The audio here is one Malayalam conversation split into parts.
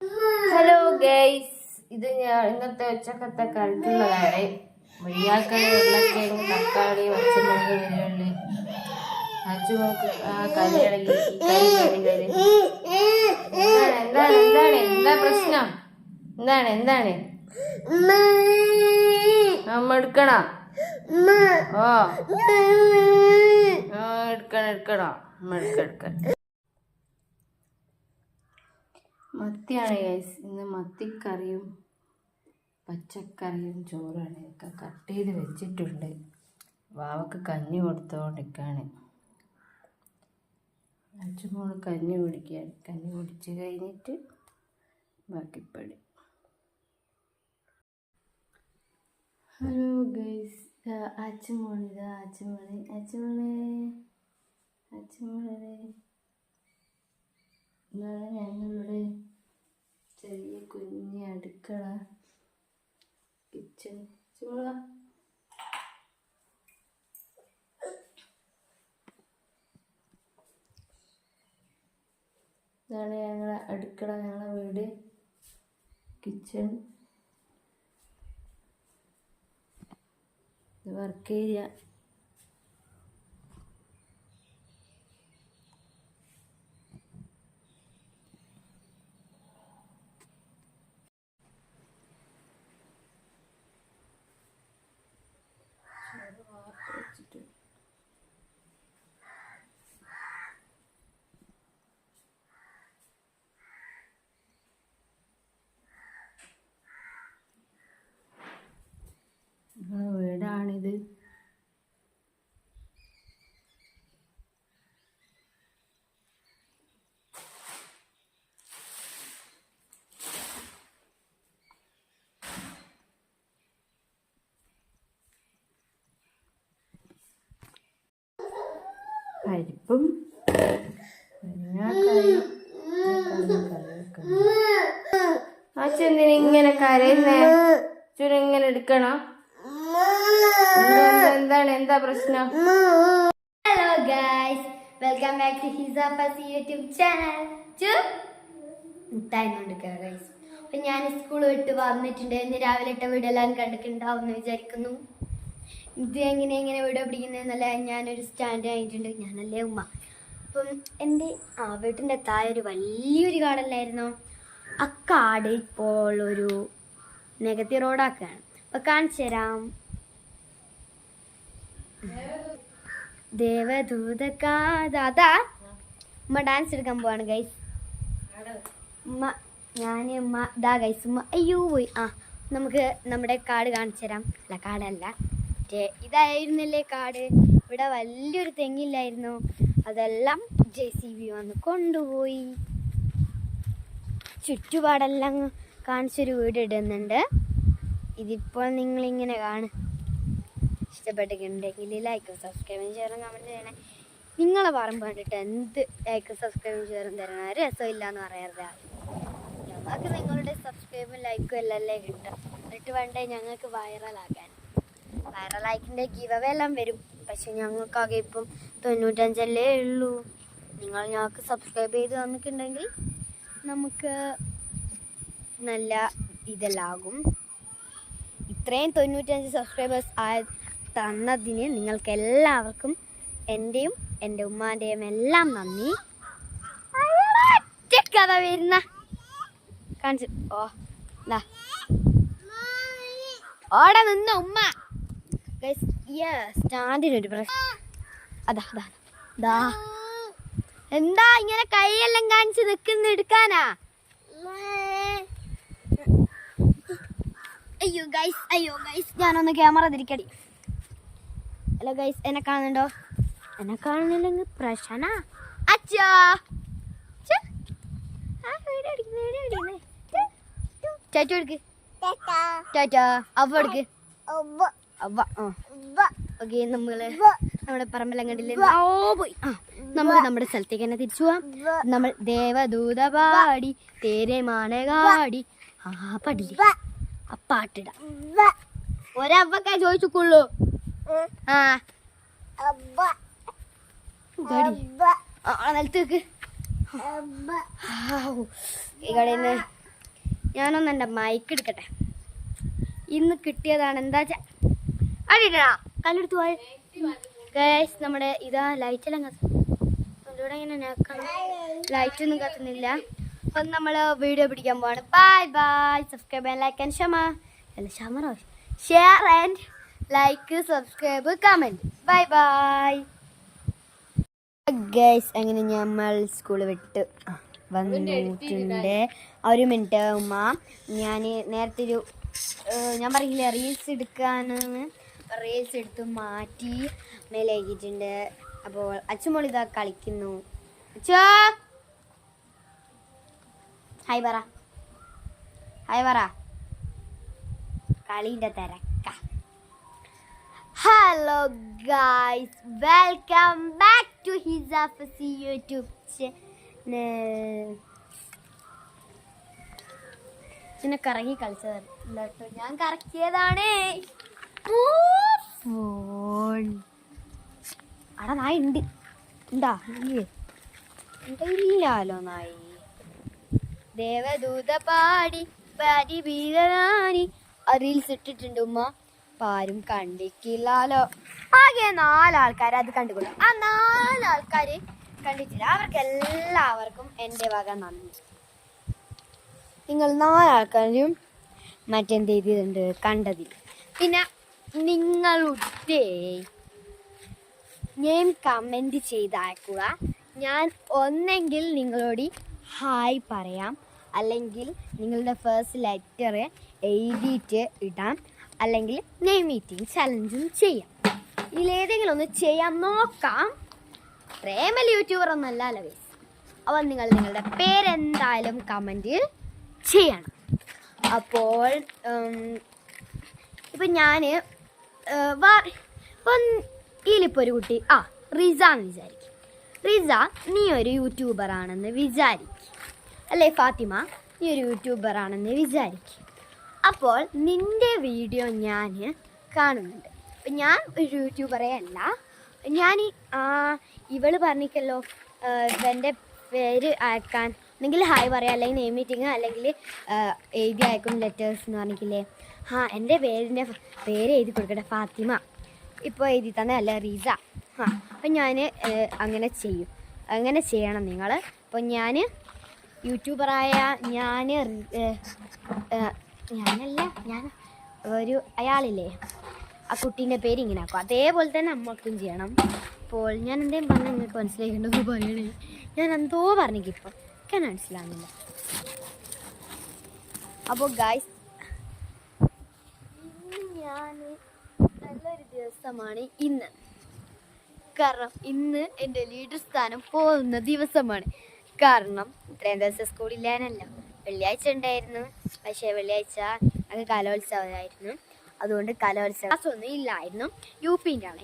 ഹലോ ഗൈസ്, ഇത് ഞാൻ ഇന്നത്തെ ഉച്ചക്കത്തെ കറിക്കുള്ളതാണ്. മുരിങ്ങാക്കായ, ഉരുളക്കിഴങ്ങ്, തക്കാളി, പച്ചമുളക്, വെല്ലുള്ളി, അച്ചുമുളക്, കരി ഇളകി എന്താ പ്രശ്നം? എന്താണ് അമ്മ എടുക്കണോ? എടുക്കണോ അമ്മ എടുക്കണം. മത്തിയാണ് ഗൈസ്. ഇന്ന് മത്തിക്കറിയും പച്ചക്കറിയും ചോറാണ്. ഇതൊക്കെ കട്ട് ചെയ്ത് വെച്ചിട്ടുണ്ട്. വാവക്ക് കഞ്ഞി കൊടുത്തോണ്ടിരിക്കാണ്. അച്ഛമോള് കഞ്ഞി കുടിക്കുകയാണ്. കഞ്ഞി കുടിച്ച് കഴിഞ്ഞിട്ട് ബാക്കിപ്പടി. ഹലോ ഗൈസ്, അച്ഛമോള് ഇതാണ് ഞങ്ങളുടെ ചെറിയ കുഞ്ഞ് അടുക്കള, കിച്ചൺ. ഇതാണ് ഞങ്ങളുടെ അടുക്കള, ഞങ്ങളുടെ വീട്, കിച്ചൺ, വർക്ക് ഏരിയ. വീടാണിത്. പരിപ്പും അച്ഛൻ ഇങ്ങനെ കരയുന്നേ? ഇങ്ങനെ എടുക്കണോ? എന്താ പ്രശ്നം? Hello guys, welcome back to ഹിസാഫസി യൂട്യൂബ് ചാനൽ. ഗൈസ്, അപ്പൊ ഞാൻ സ്കൂൾ വിട്ട് വന്നിട്ടുണ്ട്. ഇന്ന് രാവിലെ ഇട്ട വീഡിയോ എല്ലാം കണ്ടിട്ടുണ്ടാവും എന്ന് വിചാരിക്കുന്നു. ഇത് എങ്ങനെ വീഡിയോ പിടിക്കുന്നതെന്നല്ല, ഞാനൊരു സ്റ്റാൻഡ് ആയിട്ടുണ്ട്. ഞാനല്ലേ ഉമ്മ. അപ്പം എൻ്റെ വീട്ടിൻ്റെ താഴെ ഒരു വലിയൊരു കാടല്ലായിരുന്നു. ആ കാട് ഇപ്പോൾ ഒരു നികത്തി റോഡാക്കുകയാണ്. അപ്പൊ കാണിച്ചു തരാം. ദേവദൂതക്കാതാ ഉമ്മ ഡാൻസ് എടുക്കാൻ പോവാണ് ഗൈസ്. ഉമ്മ ദാ ഗൈസ്, ഉമ്മ അയ്യോ പോയി. നമുക്ക് നമ്മുടെ കാട് കാണിച്ചു തരാം. അല്ല, കാടല്ല, ഇതായിരുന്നല്ലേ കാട്. ഇവിടെ വലിയൊരു തെങ്ങില്ലായിരുന്നു, അതെല്ലാം JCB വന്ന് കൊണ്ടുപോയി. ചുറ്റുപാടെല്ലാം കാണിച്ചൊരു വീട് ഇടുന്നുണ്ട്. ഇതിപ്പോൾ നിങ്ങളിങ്ങനെ കാണും. ഇഷ്ടപ്പെട്ടിട്ടുണ്ടെങ്കിൽ ലൈക്കും സബ്സ്ക്രൈബും ഷെയറും കമൻറ്റ് ചെയ്യണേ. നിങ്ങളെ പറമ്പ് കണ്ടിട്ട് എന്ത് ലൈക്കും സബ്സ്ക്രൈബും ഷെയറും തരണ രസമില്ല എന്ന് പറയാറുണ്ട്. ഞങ്ങൾക്ക് നിങ്ങളുടെ സബ്സ്ക്രൈബും ലൈക്കും എല്ലാം കിട്ടും. എന്നിട്ട് വേണ്ടേ ഞങ്ങൾക്ക് വൈറലായിക്കിൻ്റെ ഗിവ് അവേ എല്ലാം വരും. പക്ഷെ ഞങ്ങൾക്കാകെ ഇപ്പം 95 ഉള്ളൂ. നിങ്ങൾ ഞങ്ങൾക്ക് സബ്സ്ക്രൈബ് ചെയ്ത് തന്നിട്ടുണ്ടെങ്കിൽ നമുക്ക് നല്ല ഇതെല്ലാകും. ഇത്രയും 95 സബ്സ്ക്രൈബേഴ്സ് തന്നതിന് നിങ്ങൾക്ക് എല്ലാവർക്കും എൻ്റെയും എൻ്റെ ഉമ്മാൻ്റെയും എല്ലാം നന്ദി. കഥ വരുന്ന കാണിച്ചു. ഓടെ നിന്ന ഉമ്മ. സ്റ്റാൻഡിനൊരു പ്രശ്നം. അതാ എന്താ ഇങ്ങനെ കൈയെല്ലാം കാണിച്ച് നിൽക്കുന്ന എടുക്കാനാ? അയ്യോ ഗൈസ്, ഞാനൊന്ന് ക്യാമറ തിരിക്കടി. ഹലോ ഗൈസ്, എന്നെ കാണുന്നുണ്ടോ? എന്നെ കാണുന്നില്ലെങ്കിൽ പ്രശ്ന. അച്ഛാ ചാറ്റു എടുക്ക്, ചാറ്റാ അവ എടുക്ക്, അവ. ഓക്കെ, നമ്മള് നമ്മുടെ പറമ്പെല്ലാം കണ്ടില്ലേ? പോയി. നമുക്ക് നമ്മുടെ സ്ഥലത്തേക്ക് തന്നെ തിരിച്ചു പോവാം. നമ്മൾ ദേവദൂത പാടി തേരെ മാനകാടി പാടില്ലേ, ആ പാട്ടിടാം. ഒരവക്കാ ചോദിച്ചുള്ളൂ. നിലത്തേക്ക് ഈ കടയിൽ നിന്ന് ഞാനൊന്ന് എൻ്റെ മൈക്ക് എടുക്കട്ടെ. ഇന്ന് കിട്ടിയതാണ് എന്താ അടിയിട്ടാ കല്ലെടുത്ത് പോയ ഗൈസ്. നമ്മുടെ ഇതാ ലൈറ്റെല്ലാം ഇവിടെ ഇങ്ങനെ നോക്കണം, ലൈറ്റൊന്നും കത്തുന്നില്ല. അപ്പം നമ്മൾ വീഡിയോ പിടിക്കാൻ പോവാണ്. Bye bye. Subscribe and like and share and like subscribe comment. Bye bye guys. അങ്ങനെ നമ്മൾ സ്കൂൾ വിട്ട് വന്നിട്ടുണ്ട്. ഒരു മിനിറ്റ് ഉമ്മ, ഞാൻ നേരത്തെ ഞാൻ പറയില്ലേ റീൽസ് എടുക്കാനെന്ന്, റീൽസ് എടുത്ത് മാറ്റി മേലേക്കിട്ടുണ്ട്. അപ്പോൾ അച്ഛമോൾ ഇതാ കളിക്കുന്നു. അച്ഛാ ഹായ് പറ, ഹായ് പറ. കളീൻ്റെ തിരക്ക. Hello guys, welcome back to ഹിസാഫസി യൂട്യൂബ് ചാനൽ. പിന്നെ കറങ്ങി കളിച്ചതല്ല കേട്ടോ, ഞാൻ കറക്കിയതാണ്. ഫോൺ അവിടെ നായി ഉണ്ട്. ഉണ്ടാ ഇല്ലാലോ നായി. ദേവദൂത പാടി പാടി ബീരാനി റീൽസ് ഇട്ടിട്ടുണ്ട് ഉമ്മ. ആരും കണ്ടിട്ടില്ലല്ലോ. ആകെ 4 ആൾക്കാർ അത് കണ്ടുകൊള്ളു. ആ 4 ആൾക്കാർ കണ്ടിട്ടില്ല. അവർക്ക് എല്ലാവർക്കും എൻ്റെ വക നന്ദി. നിങ്ങൾ 4 ആൾക്കാരും മറ്റെന്ത് ചെയ്തിട്ടുണ്ട് കണ്ടതിൽ. പിന്നെ നിങ്ങളുടെ ഞാൻ കമൻറ്റ് ചെയ്തയക്കുക. ഞാൻ ഒന്നെങ്കിൽ നിങ്ങളോട് ഹായ് പറയാം, അല്ലെങ്കിൽ നിങ്ങളുടെ ഫസ്റ്റ് ലെറ്റർ എഴുതിയിട്ട് ഇടാം, അല്ലെങ്കിൽ നെയിം മീറ്റിംഗ് ചലഞ്ചും ചെയ്യാം. ഇതിലേതെങ്കിലും ഒന്ന് ചെയ്യാൻ നോക്കാം. പ്രേമൽ യൂട്യൂബർ ഒന്നല്ല ഗൈസ്. അപ്പോൾ നിങ്ങൾ നിങ്ങളുടെ പേരെന്തായാലും കമൻറ്റ് ചെയ്യണം. അപ്പോൾ ഇപ്പം ഞാൻ ഇതിലിപ്പോൾ ഒരു കുട്ടി റിസ എന്ന് വിചാരിക്കും. റിസ, നീ ഒരു യൂട്യൂബറാണെന്ന് വിചാരിക്കും. അല്ലേ ഫാത്തിമ, നീ ഒരു യൂട്യൂബറാണെന്ന് വിചാരിക്കും. അപ്പോൾ നിൻ്റെ വീഡിയോ ഞാൻ കാണുന്നുണ്ട്. അപ്പം ഞാൻ ഒരു യൂട്യൂബറേ അല്ല. ഞാൻ ഇവള് പറഞ്ഞിക്കല്ലോ എൻ്റെ പേര് അയക്കാൻ, ഒന്നെങ്കിൽ ഹായ് പറയാം, അല്ലെങ്കിൽ നെയിം മീറ്റിങ്, അല്ലെങ്കിൽ എഴുതി അയക്കും ലെറ്റേഴ്സ് എന്ന് പറഞ്ഞിട്ടില്ലേ. എൻ്റെ പേര് എഴുതി കൊടുക്കട്ടെ, ഫാത്തിമ. ഇപ്പോൾ എഴുതി തന്നെ അല്ലേ റിസ. അപ്പം ഞാൻ അങ്ങനെ ചെയ്യും. അങ്ങനെ ചെയ്യണം നിങ്ങൾ. അപ്പോൾ ഞാൻ യൂട്യൂബറായ ഞാൻ ഒരു അയാളില്ലേ, ആ കുട്ടീൻ്റെ പേര് ഇങ്ങനെ ആക്കും. അതേപോലെ തന്നെ നമ്മൾക്കും ചെയ്യണം. അപ്പോൾ ഞാൻ എന്തേലും പറഞ്ഞാൽ നിങ്ങൾക്ക് മനസ്സിലാക്കേണ്ടത് പറയണേ. ഞാൻ എന്തോ പറഞ്ഞിപ്പോൾ ഒക്കെ മനസ്സിലാകുന്നില്ല. അപ്പോൾ ഗൈസ്, ഞാൻ നല്ലൊരു ദിവസമാണ് ഇന്ന്. കാരണം ഇന്ന് എൻ്റെ ലീഡർ സ്ഥാനം പോകുന്ന ദിവസമാണ്. കാരണം ഇത്രയും ദിവസം സ്കൂളില്ലാനല്ല, വെള്ളിയാഴ്ച ഉണ്ടായിരുന്നു. പക്ഷേ വെള്ളിയാഴ്ച അത് കലോത്സവമായിരുന്നു. അതുകൊണ്ട് കലോത്സവ ക്ലാസ് ഒന്നും ഇല്ലായിരുന്നു.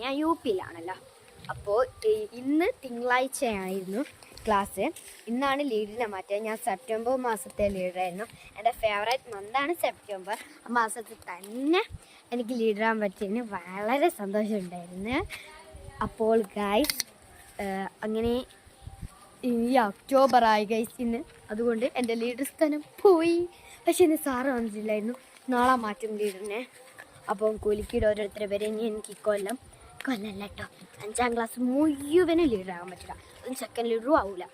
ഞാൻ യു പിയിലാണല്ലോ. അപ്പോൾ ഇന്ന് തിങ്കളാഴ്ചയായിരുന്നു ക്ലാസ്. ഇന്നാണ് ലീഡറിനെ മാറ്റിയത്. ഞാൻ സെപ്റ്റംബർ മാസത്തെ ലീഡറായിരുന്നു. എൻ്റെ ഫേവറേറ്റ് മന്താണ് സെപ്റ്റംബർ. ആ മാസത്തിൽ തന്നെ എനിക്ക് ലീഡറാൻ പറ്റിയതിന് വളരെ സന്തോഷമുണ്ടായിരുന്നു. അപ്പോൾ ഗൈസ്, അങ്ങനെ ഈ ഒക്ടോബറായി ഗൈസ് ഇന്ന്. അതുകൊണ്ട് എൻ്റെ ലീഡർ സ്ഥാനം പോയി. പക്ഷേ ഇന്ന് സാറ് വന്നിട്ടില്ലായിരുന്നു. നാളെ മാറ്റും ലീഡറിനെ. അപ്പം കുലിക്കിയുടെ ഓരോരുത്തരെ പേര് ഇനി എനിക്ക് കൊല്ലല്ല കേട്ടോ. 5ാം ക്ലാസ് മുഴുവനും ലീഡറാകാൻ പറ്റില്ല. അതും സെക്കൻഡ് ലീഡറും ആവില്ല.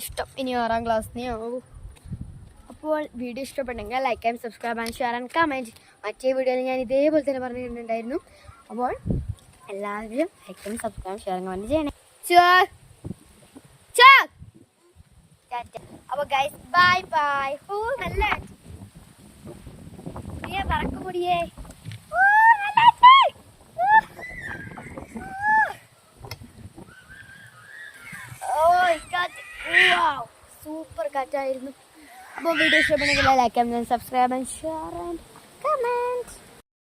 ഇഷ്ടം ഇനി 6ാം ക്ലാസ്സിനെ ആവും. അപ്പോൾ വീഡിയോ ഇഷ്ടപ്പെട്ടെങ്കിൽ like and subscribe and share and comment. മറ്റേ വീഡിയോയിൽ ഞാൻ ഇതേപോലെ തന്നെ പറഞ്ഞിട്ടുണ്ടായിരുന്നു. അപ്പോൾ എല്ലാവരും like and subscribe share comment ചെയ്യണേ. അപ്പോൾ ഗൈസ് ബൈ ബൈ. നല്ല പറക്കുപൊടിയേ. സൂപ്പർ കാറ്റായിരുന്നു. അപ്പോൾ വീഡിയോ ഇഷ്ടപ്പെടുന്നെങ്കിൽ like and subscribe and share and